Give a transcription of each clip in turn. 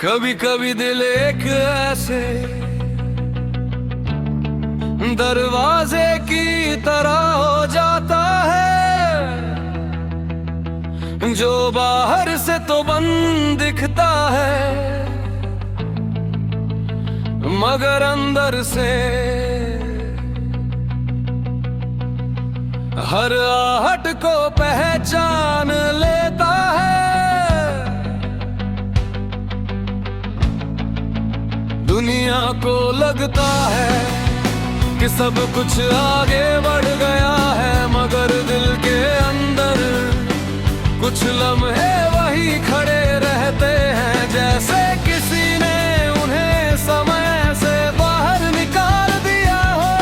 कभी कभी दिल एक ऐसे दरवाजे की तरह हो जाता है जो बाहर से तो बंद दिखता है मगर अंदर से हर आहट को पहचान लेता है। दुनिया को लगता है कि सब कुछ आगे बढ़ गया है मगर दिल के अंदर कुछ लम्हे वही खड़े रहते हैं जैसे किसी ने उन्हें समय से बाहर निकाल दिया हो।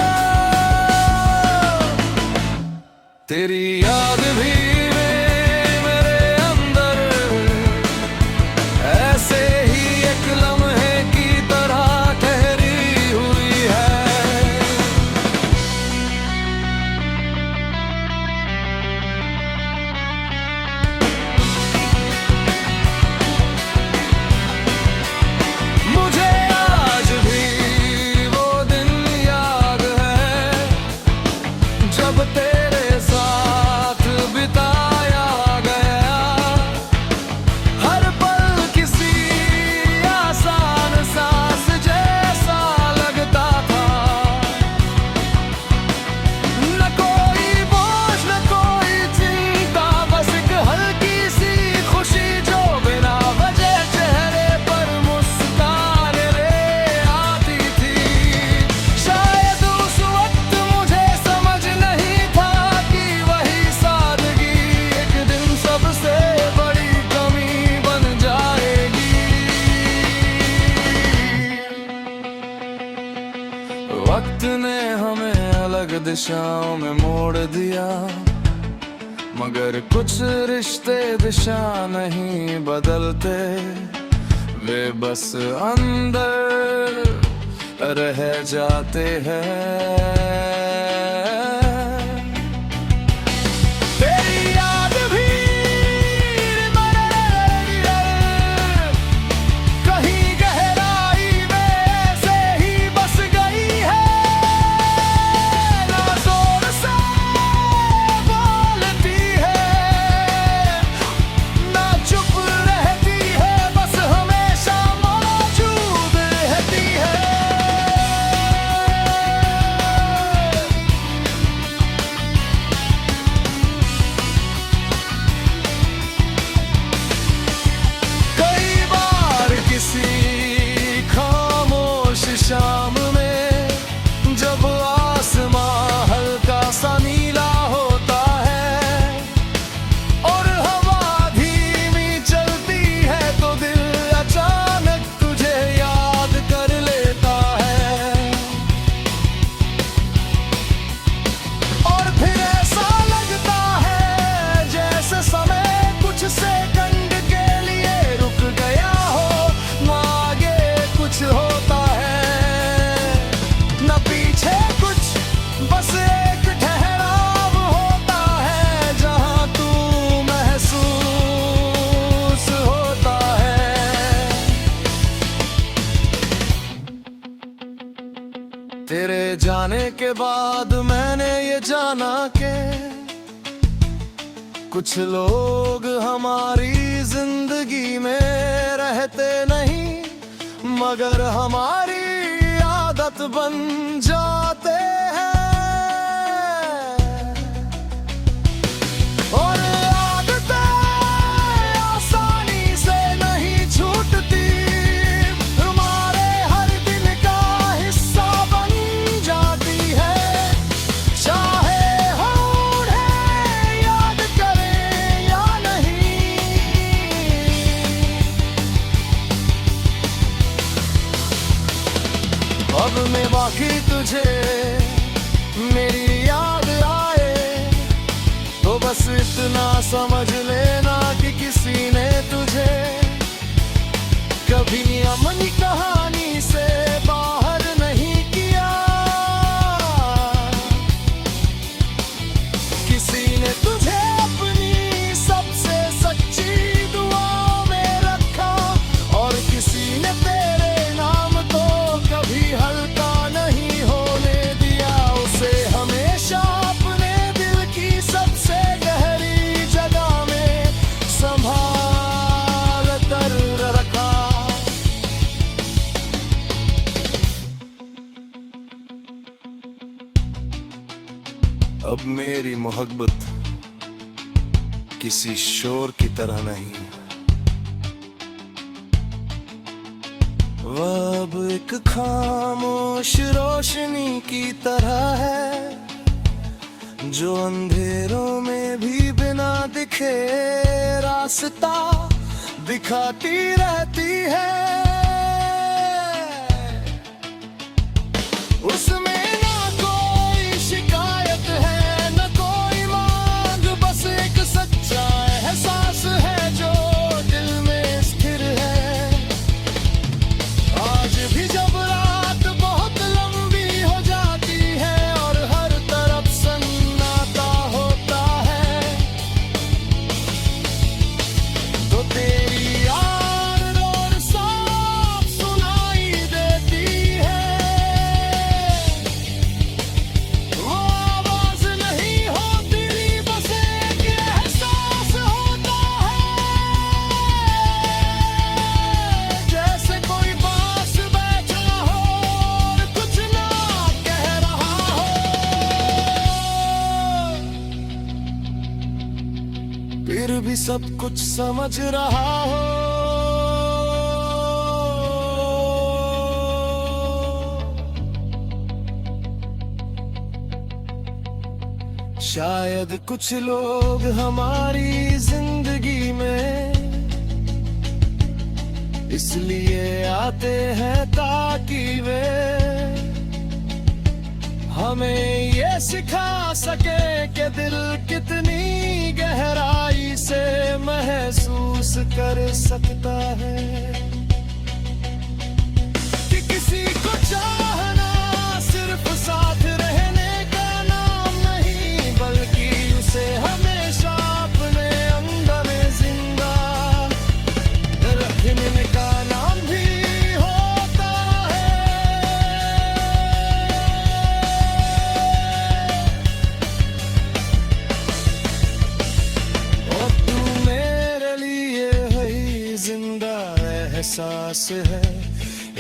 तेरी याद भी मेरे अंदर ऐसे ही एक लम्हे की तरह ठहरी हुई है। मुझे आज भी वो दिन याद है जब तेरे साथ बिताया गया हर पल किसी आसान सांस जैसा लगता था। न कोई बोझ न कोई चिंता बस एक हल्की सी खुशी जो बिना वजह चेहरे पर मुस्कान ले आती थी। शायद उस वक्त मुझे समझ नहीं था कि वही सादगी एक दिन सबसे बड़ी कमी बन जाएगी। वक्त ने हमें अलग दिशाओं में मोड़ दिया मगर कुछ रिश्ते दिशा नहीं बदलते वे बस अंदर रह जाते हैं। तेरी याद भी कहीं गहराई में ऐसे ही बस गई है। ना जोर से बोलती है ना चुप रहती है बस हमेशा मौजूद रहती है। कई बार किसी खामोश शाम में जब आसमां हल्का सा नीला होता है और हवा धीमी चलती है तो दिल अचानक तुझे याद कर लेता है। और फिर ऐसा लगता है जैसे समय कुछ सेकंड के लिए रुक गया हो। ना आगे कुछ होता है न पीछे कुछ बस एक ठहराव होता है जहां तू महसूस होता है। तेरे जाने के बाद मैंने ये जाना कि कुछ लोग हमारी जिंदगी में रहते नहीं मगर हमारी आदत बन जाते हैं। और आदतें आसानी से नहीं छूटती हमारे हर दिन का हिस्सा बन जाती है। चाहे हम उन्हें याद करें या नहीं। अब मैं बाकी तुझे मेरी याद आए तो बस इतना समझ लेना कि किसी ने तुझे कभी अपनी कहानी से बाहर नहीं किया। किसी ने तुझे अपनी सबसे सच्ची दुआ में रखा और किसी अब मेरी मोहब्बत किसी शोर की तरह नहीं, वह अब एक खामोश रोशनी की तरह है, जो अंधेरों में भी बिना दिखे रास्ता दिखाती रहती है। उसमें ना कोई शिकायत है, न कोई मांग, बस एक सच्चा एहसास है जो दिल में स्थिर है। आज भी जब रात बहुत लंबी हो जाती है और हर तरफ सन्नाटा होता है, तो तेरी याद और साफ सुनाई देती है। वो आवाज नहीं होती, बस एक एहसास होता है, जैसे कोई पास बैठा हो और कुछ ना कह रहा हो, फिर भी सब कुछ समझ रहा हो। शायद कुछ लोग हमारी जिंदगी में इसलिए आते हैं ताकि वे हमें ये सिखा सके कि दिल कितनी गहराई से महसूस कर सकता है, कि किसी को चाहना सिर्फ साथ रहने का नाम नहीं, बल्कि उसे हमेशा अपने अंदर जिंदा रखने का नाम भी होता है। और तू मेरे लिए है ही जिंदा एहसास है,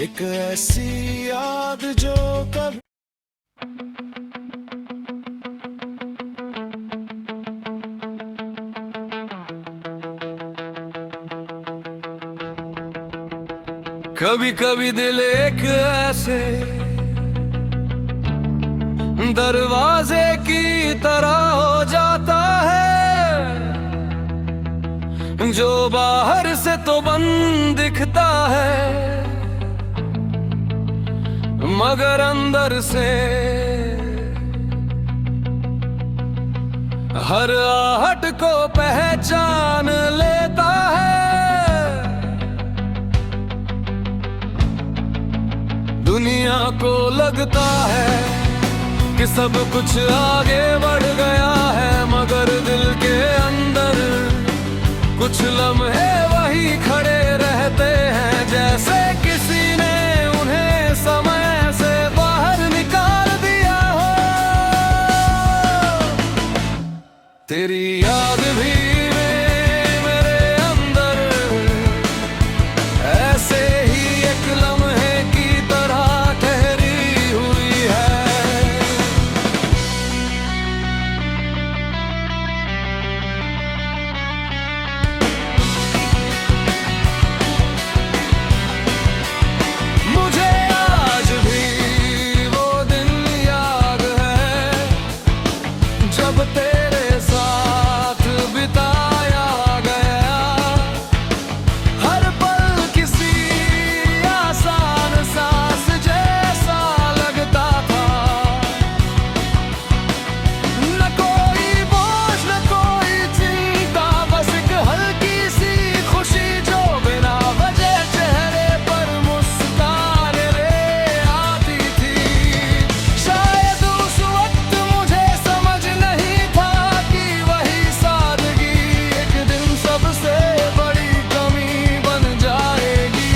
एक ऐसी याद जो कभी कभी कभी दिल एक ऐसे दरवाजे की तरह हो जाता है, जो बाहर से तो बंद दिखता है, मगर अंदर से हर आहट को पहचान लेता है। दुनिया को लगता है कि सब कुछ आगे बढ़ गया है, मगर दिल के अंदर कुछ लम्हे वही खड़े रहते हैं, जैसे किसी ने उन्हें समय से बाहर निकाल दिया हो। तेरी याद भी मेरे अंदर ऐसे ही एक लम्हे की तरह ठहरी हुई है। मुझे आज भी वो दिन याद है, जब तेरे साथ बिताया गया हर पल किसी आसान सांस जैसा लगता था। न कोई बोझ न कोई चिंता, बस एक हल्की सी खुशी जो बिना वजह चेहरे पर मुस्कान ले आती थी। शायद उस वक्त मुझे समझ नहीं था कि वही सादगी एक दिन सबसे बड़ी कमी बन जाएगी।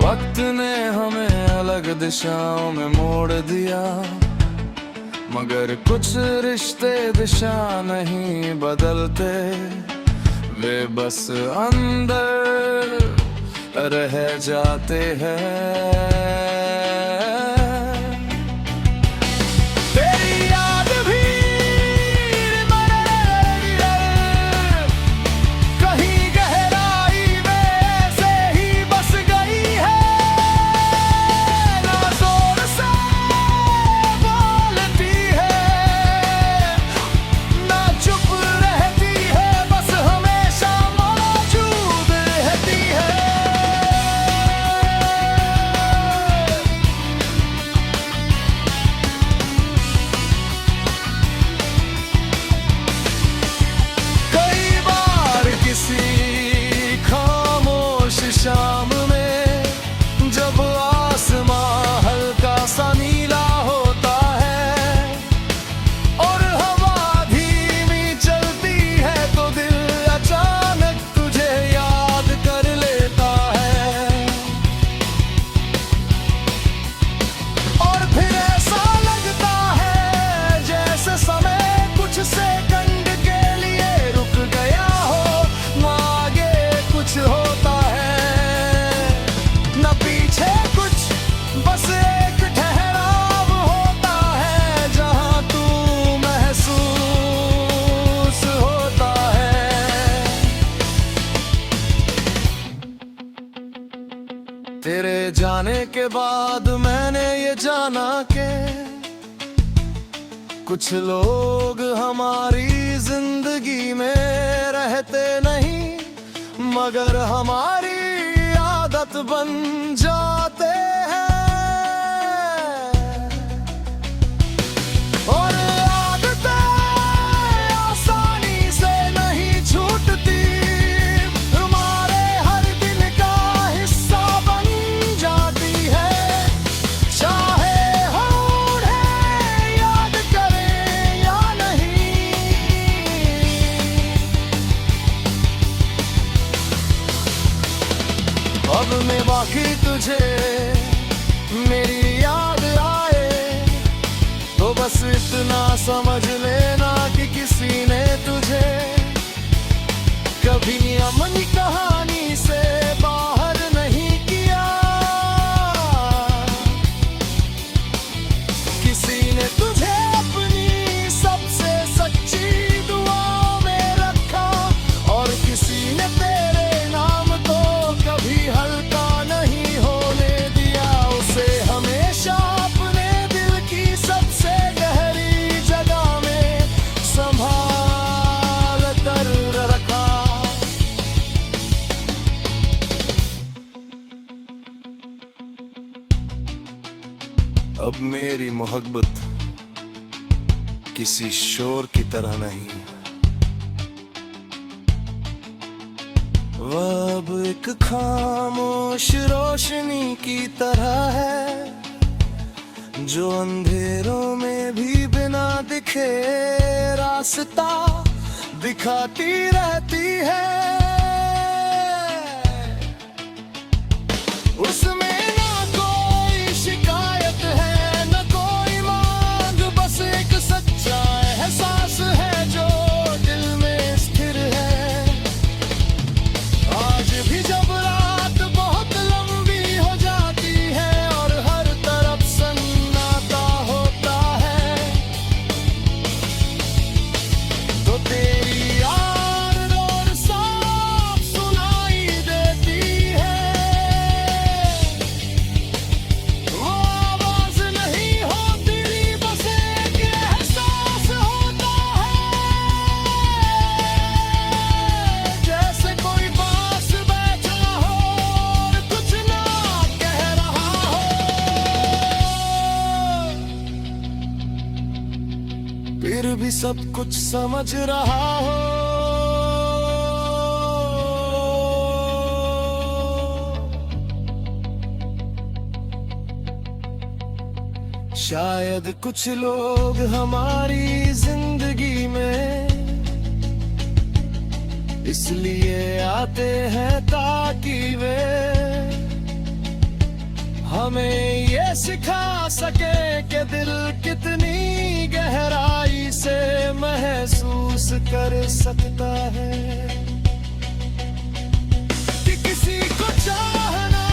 वक्त ने हमें अलग दिशाओं में मोड़ दिया, मगर कुछ रिश्ते दिशा नहीं बदलते, वे बस अंदर रह जाते हैं। तेरे जाने के बाद मैंने ये जाना कि कुछ लोग हमारी जिंदगी में रहते नहीं, मगर हमारी आदत बन जाते हैं। और आदतें आसानी से नहीं छूटती, हमारे हर दिन का हिस्सा बन जाती है। चाहे हम उन्हें याद करें या नहीं, अब मैं बाकी तुझे मेरी याद आए तो बस इतना समझ लेना कि किसी ने तुझे कभी अमन कहानी से बाहर नहीं किया। किसी ने तुझे अपनी सबसे सच्ची दुआ में रखा, और किसी ने तेरे नाम तो कभी हल्का नहीं होने दिया। उसे हमेशा अपने दिल की सबसे गहरी जगह में संभाल कर रखा। अब मेरी मोहब्बत किसी शोर की तरह नहीं, वह अब एक खामोश रोशनी की तरह है, जो अंधेरों में भी बिना दिखे रास्ता दिखाती रहती है। उसमें ना कोई शिकायत है, न कोई मांग, बस एक सच्चा एहसास है जो दिल में स्थिर है। आज भी जब रात बहुत लंबी हो जाती है और हर तरफ सन्नाटा होता है, तो तेरी याद और साफ सुनाई देती है। वो आवाज नहीं होती, बस एक एहसास होता है, जैसे कोई पास बैठा हो और कुछ ना कह रहा हो, फिर भी सब कुछ समझ रहा हो। शायद कुछ लोग हमारी जिंदगी में इसलिए आते हैं ताकि वे हमें ये सिखा सके कि दिल कितनी गहराई से महसूस कर सकता है। कि किसी को चाहना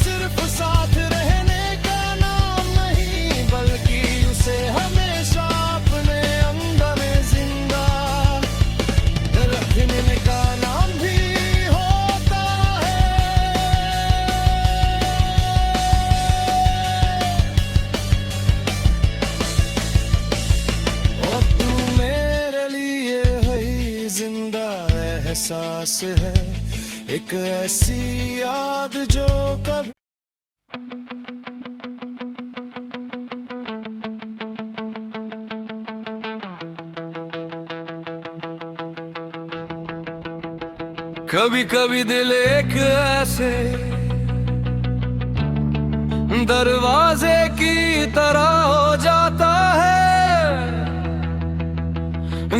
सिर्फ साथ रहने का नाम नहीं, बल्कि उसे हमेशा अपने अंदर जिंदा रखने का नाम भी होता है। और तू मेरे लिए है जिंदा एहसास है, एक ऐसी याद जो कभी कभी कभी दिल एक ऐसे दरवाजे की तरह हो जाता है,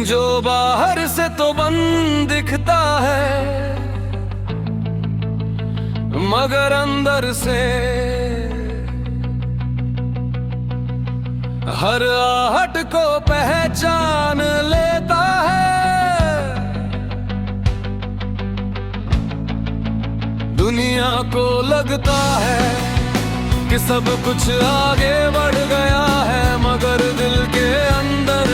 जो बाहर से तो बंद दिखता है, मगर अंदर से हर आहट को पहचान लेता है। दुनिया को लगता है कि सब कुछ आगे बढ़ गया है, मगर दिल के अंदर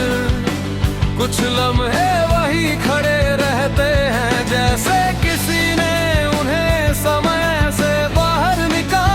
कुछ लम्हे वही खड़े रहते हैं, जैसे किसी ने उन्हें समय से बाहर निकाल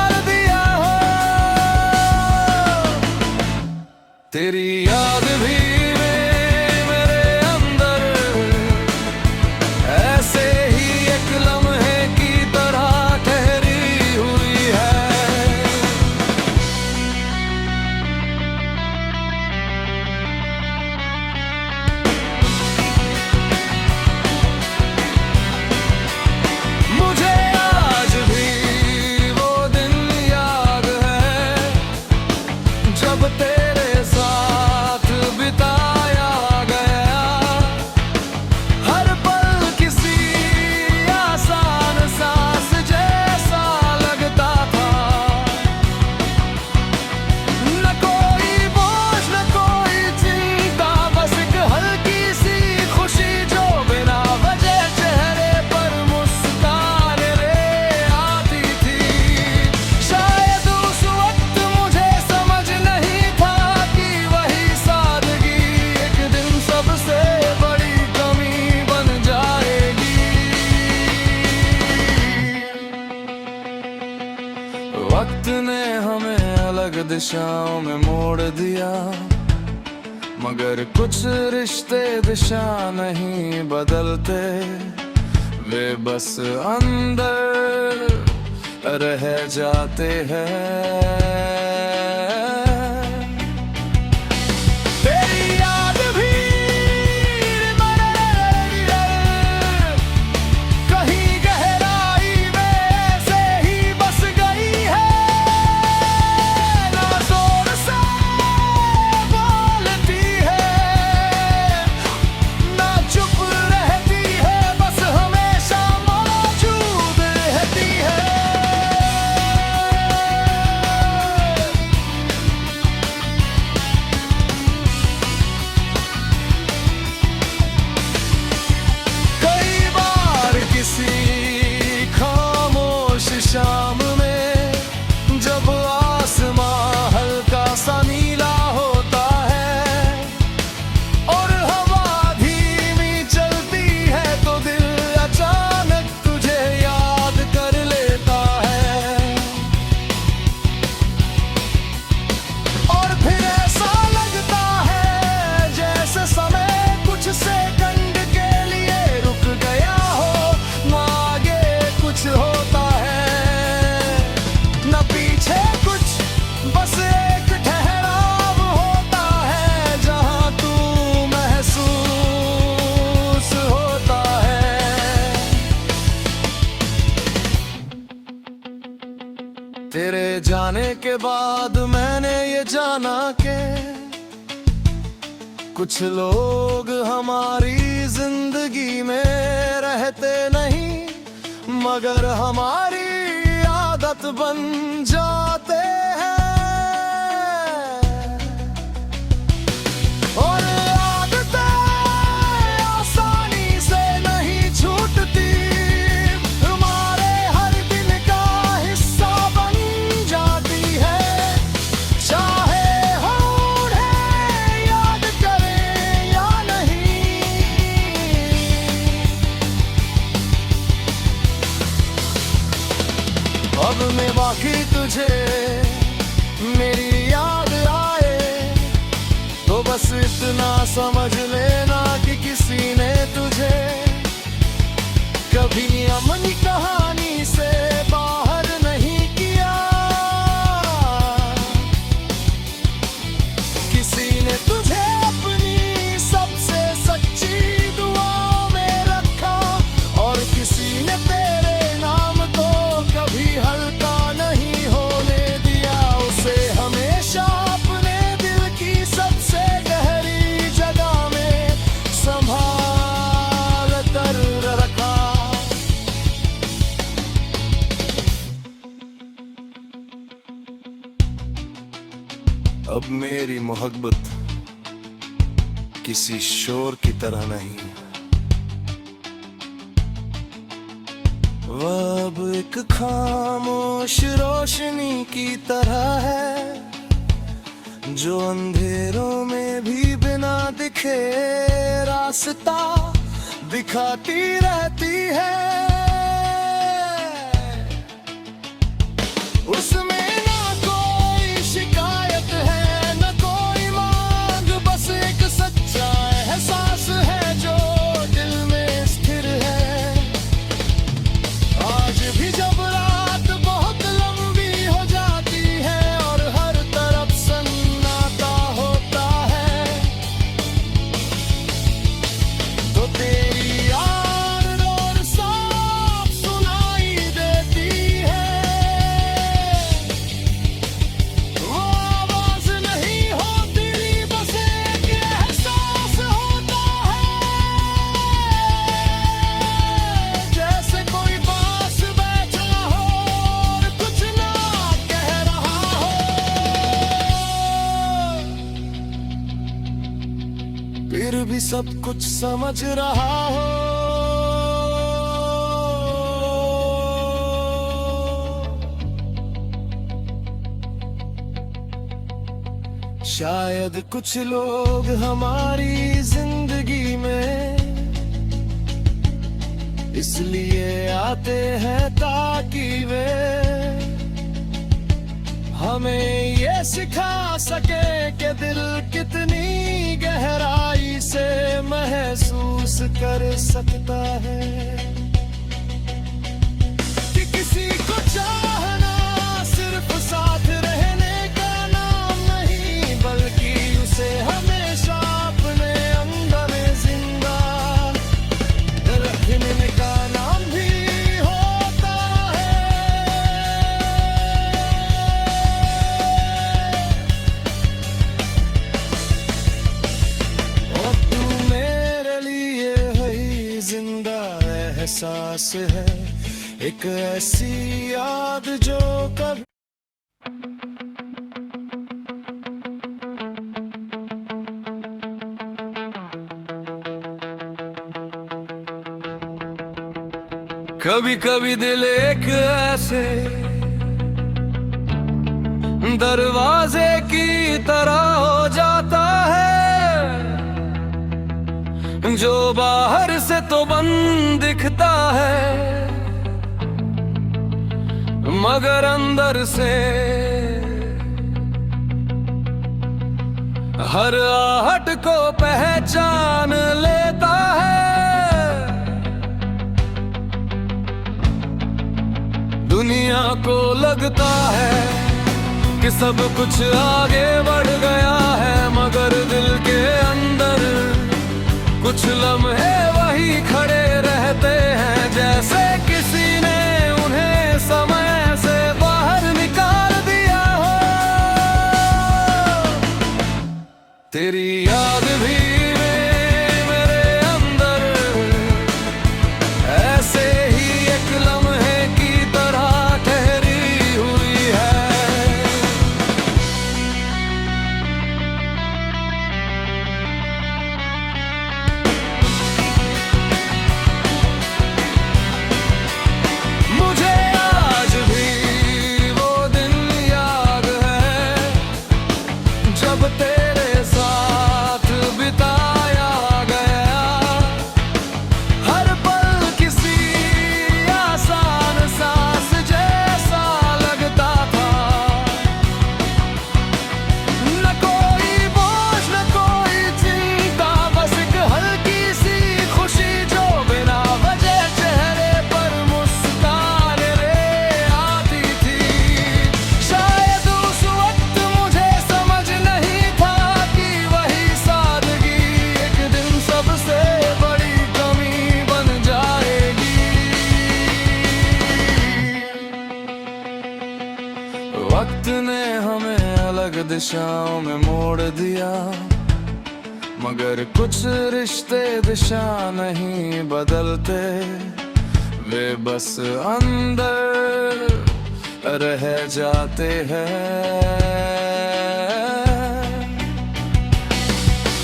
वक्त ने हमें अलग दिशाओं में मोड़ दिया, मगर कुछ रिश्ते दिशा नहीं बदलते, वे बस अंदर रह जाते हैं। शाम में जब आसमां हल्का सा नीला होता है और हवा धीमी चलती है, तो दिल अचानक तुझे याद कर लेता है। और फिर ऐसा लगता है जैसे समय कुछ सेकंड के लिए रुक गया हो, ना आगे कुछ होता है न पीछे कुछ, बस एक ठहराव होता है जहां तू महसूस होता है। तेरे जाने के बाद मैंने ये जाना कि कुछ लोग हमारी जिंदगी में रहते नहीं, मगर हमारी आदत बन जाते हैं। और आदतें आसानी से नहीं छूटती, हमारे हर दिन का हिस्सा बन जाती है, चाहे हम उन्हें याद करें या नहीं। अब मैं बाकी तुझे मेरी याद आए तो बस इतना समझ लेना कि किसी ने तुझे कभी अपनी कहानी से बाहर नहीं किया, किसी ने तुझे अपनी सबसे सच्ची दुआ में रखा, और किसी ने तेरे नाम को कभी हल्का नहीं होने दिया, उसे हमेशा अपने दिल की सबसे गहरी जगह में संभाल कर रखा। अब मेरी मोहब्बत किसी शोर की तरह नहीं, वह अब एक खामोश रोशनी की तरह है, जो अंधेरों में भी बिना दिखे रास्ता दिखाती रहती है। उसमें ना कोई शिकायत है न कोई मांग, बस एक सच्चा एहसास है जो दिल में स्थिर है। आज भी जब रात बहुत लंबी हो जाती है और हर तरफ सन्नाटा होता है, तो तेरी याद और साफ सुनाई देती है। वो आवाज नहीं होती, बस एक एहसास होता है, जैसे कोई पास बैठा हो और कुछ ना कह रहा हो, फिर भी सब कुछ समझ रहा हो। शायद कुछ लोग हमारी जिंदगी में इसलिए आते हैं ताकि वे हमें ये सिखा सके कि दिल कितनी गहराई से महसूस कर सकता है कि किसी को चाहना सिर्फ साथ रहने का नाम नहीं, बल्कि उसे हमेशा अपने अंदर जिंदा रखने का नाम भी होता है। और तू मेरे लिए है ही जिंदा एहसास है, एक ऐसी याद जो कभी कभी कभी दिल एक ऐसे दरवाजे की तरह हो जाता है जो बाहर से तो बंद दिखता है, मगर अंदर से हर आहट को पहचान लेता है। दुनिया को लगता है कि सब कुछ आगे बढ़ गया है, मगर दिल के अंदर कुछ लम्हे वही खड़े रहते हैं, जैसे किसी ने उन्हें समय से बाहर निकाल दिया हो। तेरी याद भी मेरे अंदर ऐसे ही एक लम्हे की तरह ठहरी हुई है। मुझे आज भी वो दिन याद है जब तेरे साथ बिताया गया हर पल किसी आसान सांस जैसा लगता था। न कोई बोझ न कोई चिंता, बस एक हल्की सी खुशी जो बिना वजह चेहरे पर मुस्कान रे आती थी। शायद उस वक्त मुझे समझ नहीं था कि वही सादगी एक दिन सबसे बड़ी कमी बन जाएगी। वक्त ने हमें अलग दिशाओं में मोड़ दिया, मगर कुछ रिश्ते दिशा नहीं बदलते, वे बस अंदर रह जाते हैं।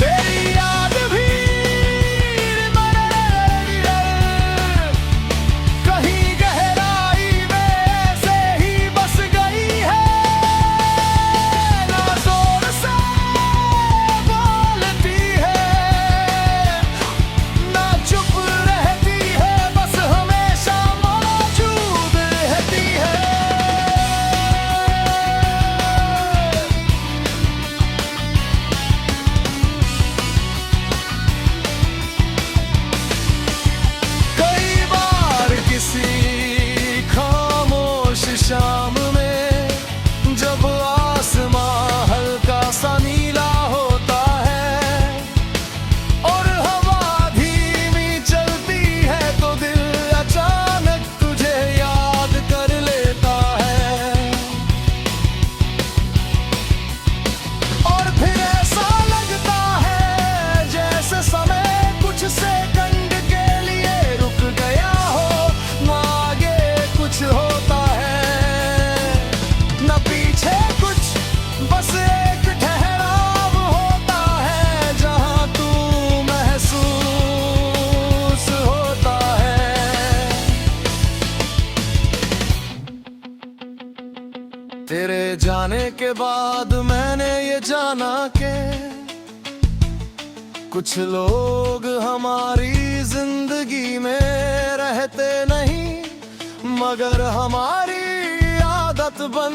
तेरी याद भी कहीं गहराई में ऐसे ही बस गई है, ना जोर से बोलती है ना चुप रहती है, बस हमेशा मौजूद रहती है। कई बार किसी खामोश शाम में जब आसमां हल्का सा नीला होता है और हवा धीमी चलती है, तो दिल अचानक तुझे याद कर लेता है। और फिर ऐसा लगता है जैसे समय कुछ सेकंड के लिए रुक गया हो, ना आगे कुछ होता है न पीछे कुछ, बस एक ठहराव होता है जहां तू महसूस होता है। तेरे जाने के बाद मैंने ये जाना कि कुछ लोग हमारी जिंदगी में रहते नहीं, मगर हमारी आदत बन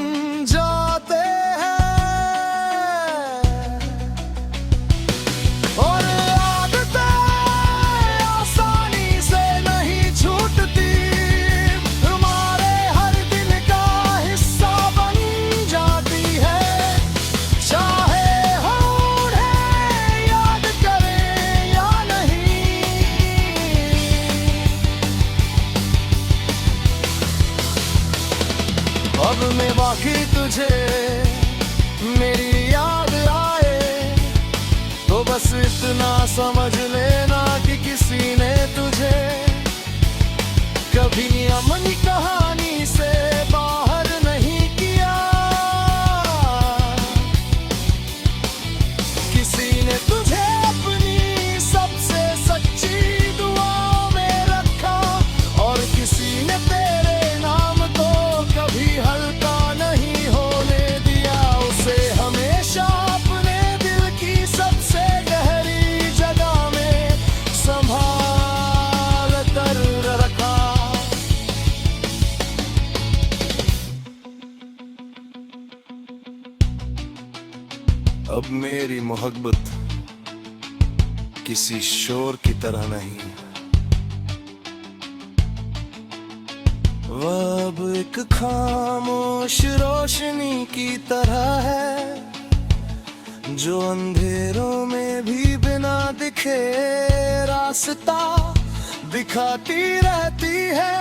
जाते आखिर तुझे मेरी याद आए तो बस इतना समझ लेना कि किसी ने तुझे कभी अमन कहानी से बाहर नहीं किया। किसी ने तुझे अपनी सबसे सच्ची दुआ में रखा और किसी ने तेरे नाम को कभी हल्का नहीं होने दिया। उसे हमेशा अपने दिल की सबसे गहरी जगह में संभाल कर रखा। अब मेरी मोहब्बत किसी शोर की तरह नहीं, वह अब एक खामोश रोशनी की तरह है जो अंधेरों में भी बिना दिखे रास्ता दिखाती रहती है।